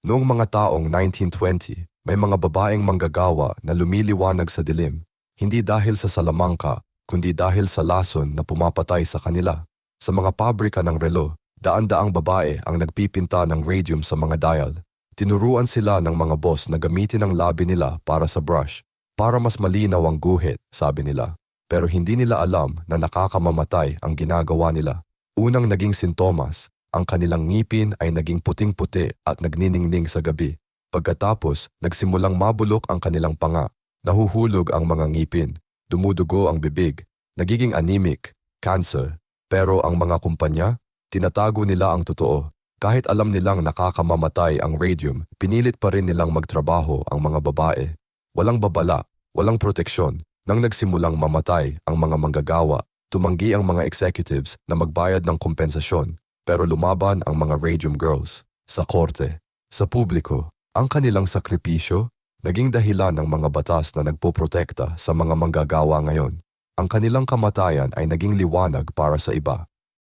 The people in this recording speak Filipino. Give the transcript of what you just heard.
Noong mga taong 1920, may mga babaeng manggagawa na lumiliwanag sa dilim, hindi dahil sa salamangka, kundi dahil sa lason na pumapatay sa kanila. Sa mga pabrika ng relo, daan-daang babae ang nagpipinta ng radium sa mga dial. Tinuruan sila ng mga boss na gamitin ang labi nila para sa brush, para mas malinaw ang guhit, sabi nila. Pero hindi nila alam na nakakamamatay ang ginagawa nila. Unang naging sintomas, ang kanilang ngipin ay naging puting-puti at nagniningning sa gabi. Pagkatapos, nagsimulang mabulok ang kanilang panga. Nahuhulog ang mga ngipin, dumudugo ang bibig, nagiging anemic, cancer. Pero ang mga kumpanya, tinatago nila ang totoo. Kahit alam nilang nakakamamatay ang radium, pinilit pa rin nilang magtrabaho ang mga babae. Walang babala, walang proteksyon. Nang nagsimulang mamatay ang mga manggagawa, tumanggi ang mga executives na magbayad ng kompensasyon. Pero lumaban ang mga radium girls. Sa korte, sa publiko, ang kanilang sakripisyo naging dahilan ng mga batas na nagpoprotekta sa mga manggagawa ngayon. Ang kanilang kamatayan ay naging liwanag para sa iba.